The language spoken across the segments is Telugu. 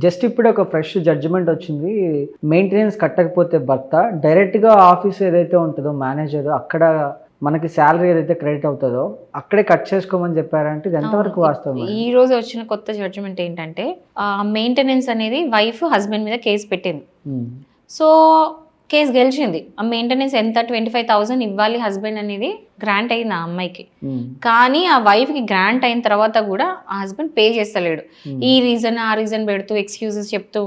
జస్ట్ ఇప్పుడు ఒక ఫ్రెష్ జడ్జిమెంట్ వచ్చింది. మెయింటెనెన్స్ కట్టకపోతే భర్త డైరెక్ట్గా ఆఫీస్ ఏదైతే ఉంటుందో మేనేజర్ అక్కడ మనకి శాలరీ ఏదైతే క్రెడిట్ అవుతుందో అక్కడే కట్ చేసుకోమని చెప్పారంటే ఇది ఎంతవరకు వాస్తవం? ఈ రోజు వచ్చిన కొత్త జడ్జిమెంట్ ఏంటంటే మెయింటెనెన్స్ అనేది వైఫ్ హస్బెండ్ మీద కేసు పెట్టింది. సో కేసు గెలిచింది. ఆ మెయింటెనెన్స్ ఎంత 25,000 ఇవ్వాలి హస్బెండ్ అనేది గ్రాంట్ అయింది ఆ అమ్మాయికి. కానీ ఆ వైఫ్కి గ్రాంట్ అయిన తర్వాత కూడా ఆ హస్బెండ్ పే చేస్తలేడు. ఈ రీజన్ ఆ రీజన్ పెడుతూ ఎక్స్క్యూజెస్ చెప్తూ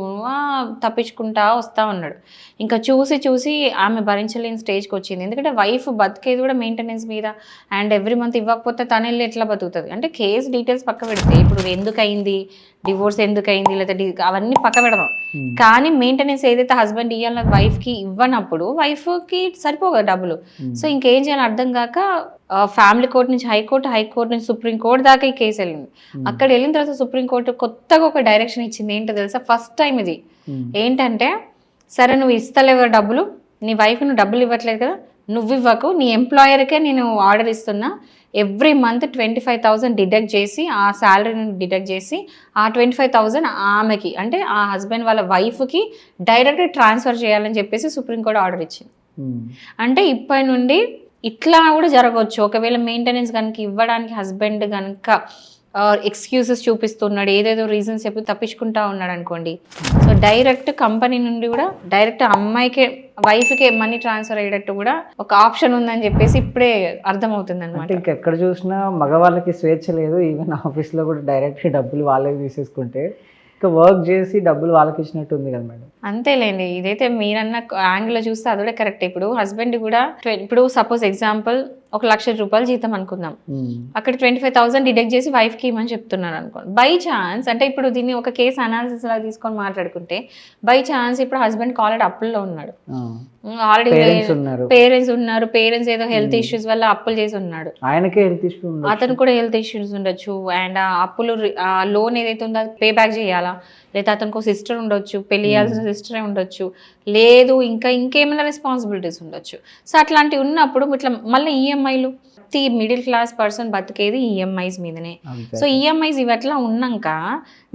తప్పించుకుంటా వస్తా ఉన్నాడు. ఇంకా చూసి ఆమె భరించలేని స్టేజ్కి వచ్చింది. ఎందుకంటే వైఫ్ బతికేది కూడా మెయింటెనెన్స్ మీద. అండ్ ఎవ్రీ మంత్ ఇవ్వకపోతే తను వెళ్ళి ఎట్లా బతుకుతుంది అంటే కేసు డీటెయిల్స్ పక్క పెడితే ఇప్పుడు ఎందుకు అయింది, డివోర్స్ ఎందుకు అయింది, లేకపోతే అవన్నీ పక్క పెడదాం. కానీ మెయింటెనెన్స్ ఏదైతే హస్బెండ్ ఇవ్వాలన్న వైఫ్కి ఇవ్వనప్పుడు వైఫ్కి సరిపోగా డబ్బులు. సో ఇంకేం చేయాలో అర్థం కాక ఫ్యామిలీ కోర్ట్ నుంచి హైకోర్టు నుంచి సుప్రీంకోర్టు దాకా ఈ కేసు వెళ్ళింది. అక్కడ వెళ్ళిన తర్వాత సుప్రీంకోర్టు కొత్తగా ఒక డైరెక్షన్ ఇచ్చింది. ఏంటో తెలుసా? ఫస్ట్ టైం ఇది ఏంటంటే, సరే నువ్వు ఇస్తలేవు డబ్బులు, నీ వైఫ్ నువ్వు డబ్బులు ఇవ్వట్లేదు కదా, నువ్వు ఇవ్వకు, నీ ఎంప్లాయర్కే నేను ఆర్డర్ ఇస్తున్నా, ఎవ్రీ మంత్ 25,000 డిడక్ట్ చేసి ఆ శాలరీని డిడక్ట్ చేసి ఆ 25,000 ఆమెకి అంటే ఆ హస్బెండ్ వాళ్ళ వైఫ్కి డైరెక్ట్ ట్రాన్స్ఫర్ చేయాలని చెప్పేసి సుప్రీంకోర్టు ఆర్డర్ ఇచ్చింది. అంటే ఇప్పటి నుండి ఇట్లా కూడా జరగవచ్చు. ఒకవేళ మెయింటెనెన్స్ కనుక ఇవ్వడానికి హస్బెండ్ కనుక ఎక్స్క్యూజెస్ చూపిస్తున్నాడు, ఏదేదో రీజన్స్ చెప్పి తప్పించుకుంటా ఉన్నాడు అనుకోండి, సో డైరెక్ట్ కంపెనీ నుండి కూడా డైరెక్ట్ అమ్మాయికే వైఫ్కే మనీ ట్రాన్స్ఫర్ అయ్యేటట్టు కూడా ఒక ఆప్షన్ ఉందని చెప్పేసి ఇప్పుడే అర్థమవుతుంది అనమాట. ఇంకెక్కడ చూసినా మగవాళ్ళకి స్వేచ్ఛ లేదు. ఈవెన్ ఆఫీస్లో కూడా డైరెక్ట్ డబ్బులు వాళ్ళే తీసేసుకుంటే ఇంకా వర్క్ చేసి డబ్బులు వాళ్ళకి ఇచ్చినట్టు ఉంది కదా మేడం. అంతేలేండి, ఇదైతే మీరన్న యాంగిల్లో చూస్తే అది కూడా కరెక్ట్. ఇప్పుడు హస్బెండ్ కూడా ఇప్పుడు సపోజ్ ఎగ్జాంపుల్ ఒక ₹1,00,000 జీతం అనుకుందాం, అక్కడ 25,000 డిడక్ట్ చేసి వైఫ్కి ఇవ్వమని చెప్తున్నారు అనుకోండి. బై ఛాన్స్ అంటే ఇప్పుడు దీన్ని ఒక కేసు అనాలిసిస్ లాగా తీసుకొని మాట్లాడుకుంటే, బై ఛాన్స్ ఇప్పుడు హస్బెండ్ ఆల్రెడీ అప్పుల్లో ఉన్నాడు, ఆల్రెడీ పేరెంట్స్ ఉన్నారు, పేరెంట్స్ ఏదో హెల్త్ ఇష్యూస్ వల్ల అప్పులు చేసి ఉన్నాడు, ఆయనకే హెల్త్ ఇష్యూ, అతను కూడా హెల్త్ ఇష్యూస్ ఉండొచ్చు. అండ్ ఆ అప్పులు లోన్ ఏదైతే ఉందో అది పే బ్యాక్ చేయాలా, లేదా అతనికి సిస్టర్ ఉండొచ్చు, పెళ్లి చేయాల్సిన సిస్టరే ఉండొచ్చు, లేదు ఇంకేమైనా రెస్పాన్సిబిలిటీస్ ఉండొచ్చు. సో అట్లాంటివి ఉన్నప్పుడు ఇట్లా మళ్ళీ ఈఎంఐలు, ప్రతి మిడిల్ క్లాస్ పర్సన్ బతికేది ఈఎంఐస్ మీదనే. సో ఈఎంఐస్ ఇవి అట్లా ఉన్నాక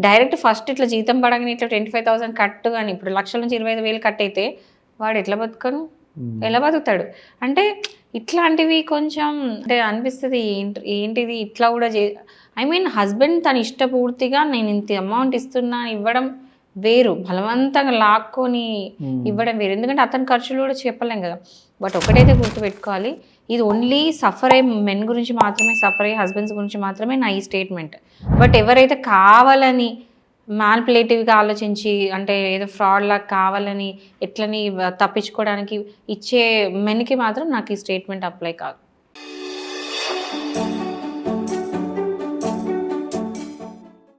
డైరెక్ట్ ఫస్ట్ ఇట్లా జీతం పడగానే ఇట్లా 25,000 కట్టు, కానీ ఇప్పుడు 1,00,000 నుంచి 25,000 కట్ అయితే వాడు ఎట్లా బతుకను, ఎలా బతుకుతాడు? అంటే ఇట్లాంటివి కొంచెం అంటే అనిపిస్తుంది, ఏంటిది ఇట్లా కూడా హస్బెండ్ తన ఇష్టపూర్తిగా నేను ఇంత అమౌంట్ ఇస్తున్నా ఇవ్వడం వేరు, బలవంతంగా లాక్కొని ఇవ్వడం వేరు. ఎందుకంటే అతని ఖర్చులు కూడా చెప్పలేం కదా. బట్ ఒకటైతే గుర్తుపెట్టుకోవాలి, ఇది ఓన్లీ సఫర్ అయ్యే మెన్ గురించి మాత్రమే, సఫర్ అయ్యే హస్బెండ్స్ గురించి మాత్రమే నా ఈ స్టేట్మెంట్. బట్ ఎవరైతే కావాలని మ్యానిపులేటివ్గా ఆలోచించి అంటే ఏదో ఫ్రాడ్ లాగా కావాలని ఎట్లని తప్పించుకోవడానికి ఇచ్చే మెన్కి మాత్రం నాకు ఈ స్టేట్మెంట్ అప్లై కాదు.